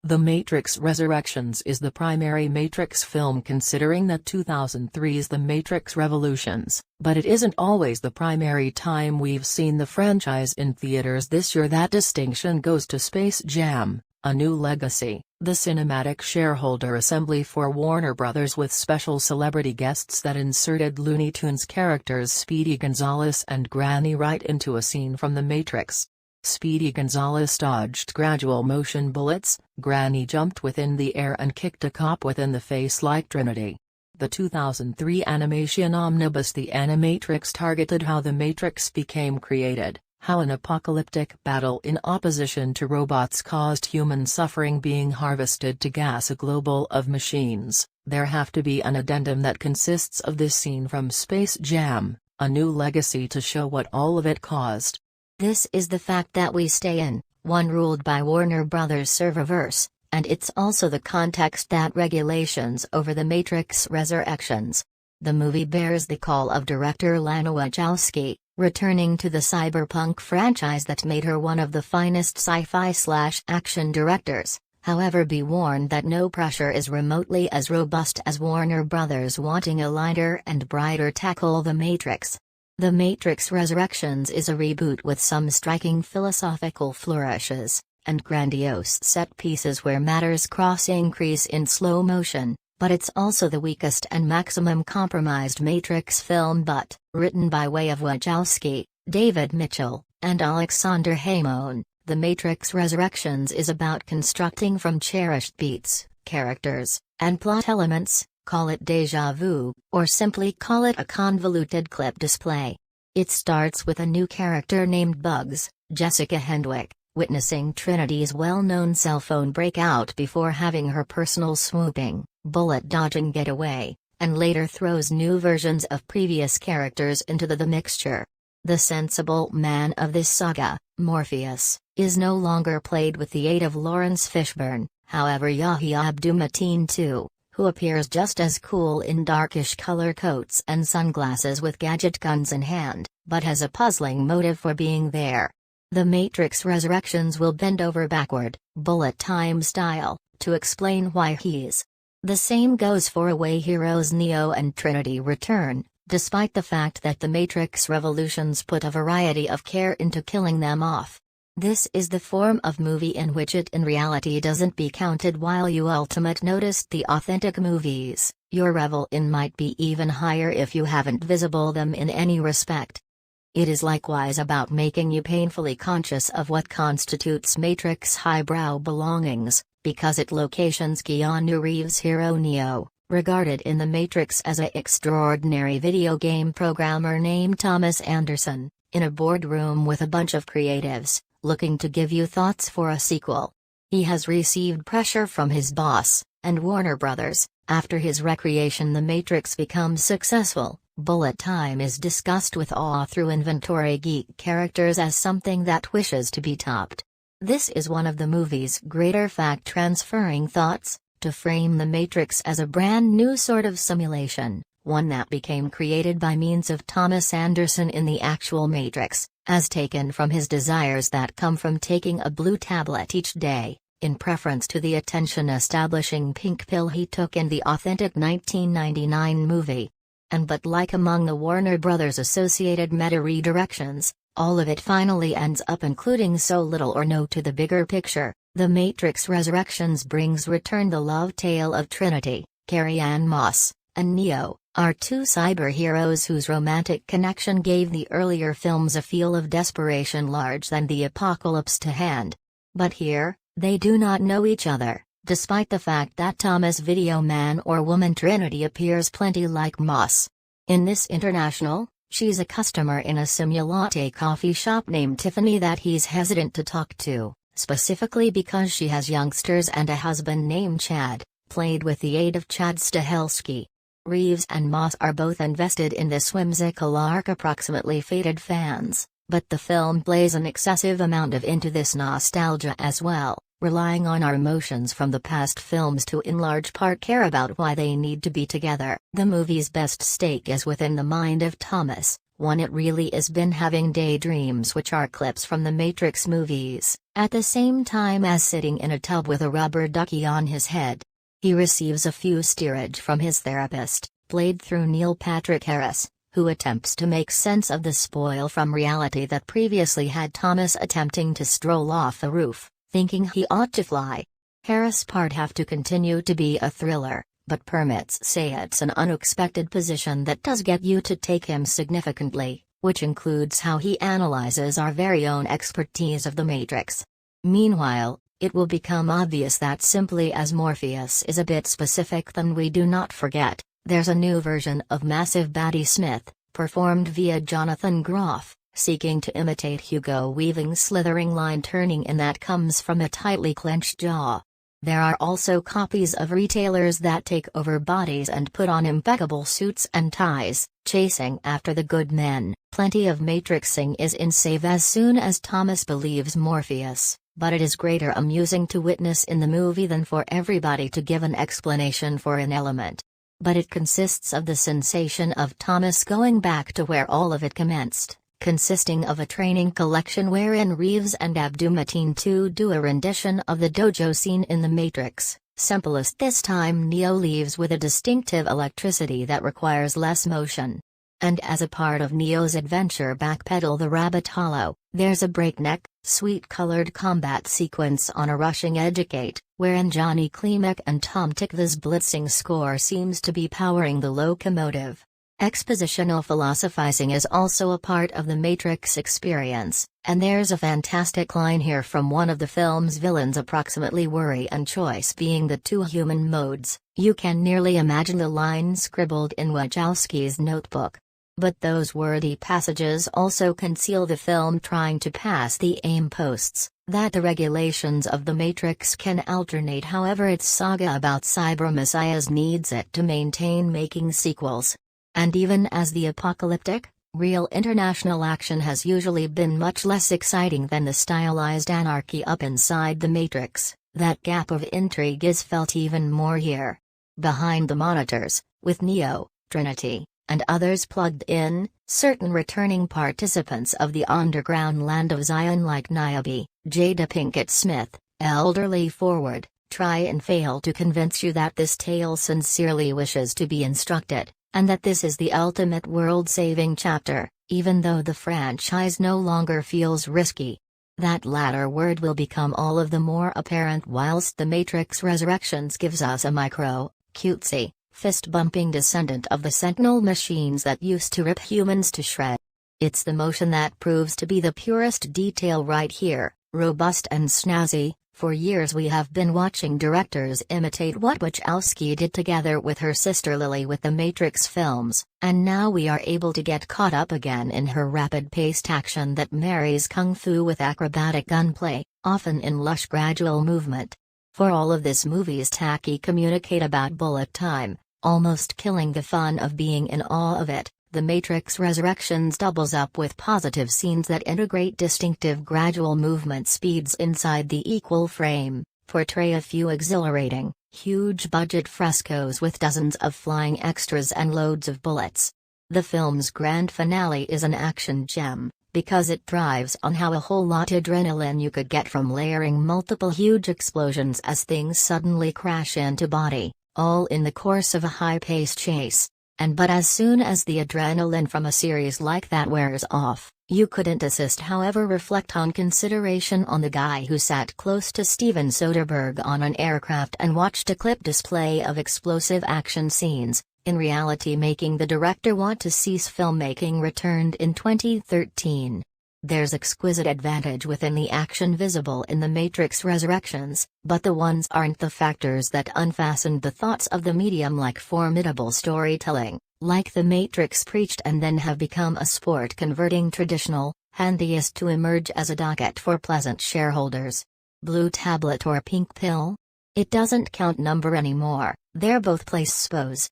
The Matrix Resurrections is the primary Matrix film, considering that 2003's The Matrix Revolutions, but it isn't always the primary time we've seen the franchise in theaters. This year that distinction goes to Space Jam: A New Legacy, the cinematic shareholder assembly for Warner Bros. With special celebrity guests that inserted Looney Tunes characters Speedy Gonzales and Granny right into a scene from The Matrix. Speedy Gonzales dodged gradual motion bullets, Granny jumped within the air and kicked a cop within the face like Trinity. The 2003 animation omnibus The Animatrix targeted how the Matrix became created, how an apocalyptic battle in opposition to robots caused human suffering being harvested to gas a global of machines. There have to be an addendum that consists of this scene from Space Jam: A New Legacy to show what all of it caused. This is the fact that we stay in, one ruled by Warner Bros. Serververse, and it's also the context that regulations over The Matrix Resurrections. The movie bears the call of director Lana Wachowski, returning to the cyberpunk franchise that made her one of the finest sci-fi/action directors. However, be warned that no pressure is remotely as robust as Warner Bros. Wanting a lighter and brighter tackle The Matrix. The Matrix Resurrections is a reboot with some striking philosophical flourishes, and grandiose set pieces where matters cross increase in slow motion, but it's also the weakest and maximum compromised Matrix film. But, written by way of Wachowski, David Mitchell, and Alexander Haymon, The Matrix Resurrections is about constructing from cherished beats, characters, and plot elements. Call it déjà vu, or simply call it a convoluted clip display. It starts with a new character named Bugs, Jessica Hendwick, witnessing Trinity's well-known cell phone breakout before having her personal swooping, bullet-dodging getaway, and later throws new versions of previous characters into the mixture. The sensible man of this saga, Morpheus, is no longer played with the aid of Lawrence Fishburne, however Yahya Abdul-Mateen II, who appears just as cool in darkish color coats and sunglasses with gadget guns in hand, but has a puzzling motive for being there. The Matrix Resurrections will bend over backward, bullet time style, to explain why he's. The same goes for away heroes Neo and Trinity return, despite the fact that The Matrix Revolutions put a variety of care into killing them off. This is the form of movie in which it in reality doesn't be counted. While you ultimate noticed the authentic movies, your revel in might be even higher if you haven't visible them in any respect. It is likewise about making you painfully conscious of what constitutes Matrix highbrow belongings, because it locations Keanu Reeves' hero Neo, regarded in The Matrix as a extraordinary video game programmer named Thomas Anderson, in a boardroom with a bunch of creatives, looking to give you thoughts for a sequel. He has received pressure from his boss, and Warner Bros. After his recreation The Matrix becomes successful. Bullet time is discussed with awe through Inventory Geek characters as something that wishes to be topped. This is one of the movie's greater fact-transferring thoughts, to frame The Matrix as a brand new sort of simulation, one that became created by means of Thomas Anderson in the actual Matrix, as taken from his desires that come from taking a blue tablet each day, in preference to the attention-establishing pink pill he took in the authentic 1999 movie. But like among the Warner Bros. Associated meta redirections, all of it finally ends up including so little or no to the bigger picture. The Matrix Resurrections brings return the love tale of Trinity, Carrie-Anne Moss, and Neo, are two cyber heroes whose romantic connection gave the earlier films a feel of desperation large than the apocalypse to hand. But here, they do not know each other, despite the fact that Thomas Video Man or Woman Trinity appears plenty like Moss. In this international, she's a customer in a Simulate coffee shop named Tiffany that he's hesitant to talk to, specifically because she has youngsters and a husband named Chad, played with the aid of Chad Stahelski. Reeves and Moss are both invested in this whimsical arc, approximately fated fans, but the film plays an excessive amount into this nostalgia as well, relying on our emotions from the past films to in large part care about why they need to be together. The movie's best stake is within the mind of Thomas, One, it really is been having daydreams, which are clips from the Matrix movies, at the same time as sitting in a tub with a rubber ducky on his head. He receives a few steerage from his therapist, played through Neil Patrick Harris, who attempts to make sense of the spoil from reality that previously had Thomas attempting to stroll off the roof, thinking he ought to fly. Harris' part have to continue to be a thriller, but permits say it's an unexpected position that does get you to take him significantly, which includes how he analyzes our very own expertise of the Matrix. Meanwhile, it will become obvious that simply as Morpheus is a bit specific, then we do not forget, there's a new version of Massive Baddie Smith, performed via Jonathan Groff, seeking to imitate Hugo Weaving's slithering line turning in that comes from a tightly clenched jaw. There are also copies of retailers that take over bodies and put on impeccable suits and ties, chasing after the good men. Plenty of matrixing is in save as soon as Thomas believes Morpheus, but it is greater amusing to witness in the movie than for everybody to give an explanation for an element. But it consists of the sensation of Thomas going back to where all of it commenced, consisting of a training collection wherein Reeves and Abdul-Mateen II do a rendition of the dojo scene in The Matrix. Simplest this time, Neo leaves with a distinctive electricity that requires less motion. And as a part of Neo's adventure backpedal the rabbit hollow, there's a breakneck, sweet-colored combat sequence on a rushing Educate, wherein Johnny Klimek and Tom Tykwer's blitzing score seems to be powering the locomotive. Expositional philosophizing is also a part of the Matrix experience, and there's a fantastic line here from one of the film's villains, approximately worry and choice being the two human modes. You can nearly imagine the line scribbled in Wachowski's notebook. But those wordy passages also conceal the film trying to pass the aim posts, that the regulations of the Matrix can alternate however its saga about cyber messiahs needs it to maintain making sequels. And even as the apocalyptic, real international action has usually been much less exciting than the stylized anarchy up inside the Matrix, that gap of intrigue is felt even more here. Behind the monitors, with Neo, Trinity, and others plugged in, certain returning participants of the underground land of Zion like Niobe, Jada Pinkett Smith, elderly forward, try and fail to convince you that this tale sincerely wishes to be instructed, and that this is the ultimate world-saving chapter, even though the franchise no longer feels risky. That latter word will become all of the more apparent whilst The Matrix Resurrections gives us a cutesy, fist-bumping descendant of the Sentinel machines that used to rip humans to shreds. It's the motion that proves to be the purest detail right here, robust and snazzy. For years we have been watching directors imitate what Wachowski did together with her sister Lily with the Matrix films, and now we are able to get caught up again in her rapid-paced action that marries kung fu with acrobatic gunplay, often in lush gradual movement. For all of this movie's tacky communicate about bullet time, almost killing the fun of being in awe of it, The Matrix Resurrections doubles up with positive scenes that integrate distinctive gradual movement speeds inside the equal frame, portray a few exhilarating, huge-budget frescoes with dozens of flying extras and loads of bullets. The film's grand finale is an action gem, because it thrives on how a whole lot adrenaline you could get from layering multiple huge explosions as things suddenly crash into body, all in the course of a high-paced chase. But as soon as the adrenaline from a series like that wears off, you couldn't assist however reflect on consideration on the guy who sat close to Steven Soderbergh on an aircraft and watched a clip display of explosive action scenes, in reality making the director want to cease filmmaking returned in 2013. There's exquisite advantage within the action visible in The Matrix Resurrections, but the ones aren't the factors that unfastened the thoughts of the medium like formidable storytelling, like The Matrix preached and then have become a sport converting traditional, handiest to emerge as a docket for pleasant shareholders. Blue tablet or pink pill? It doesn't count number anymore, they're both placebos.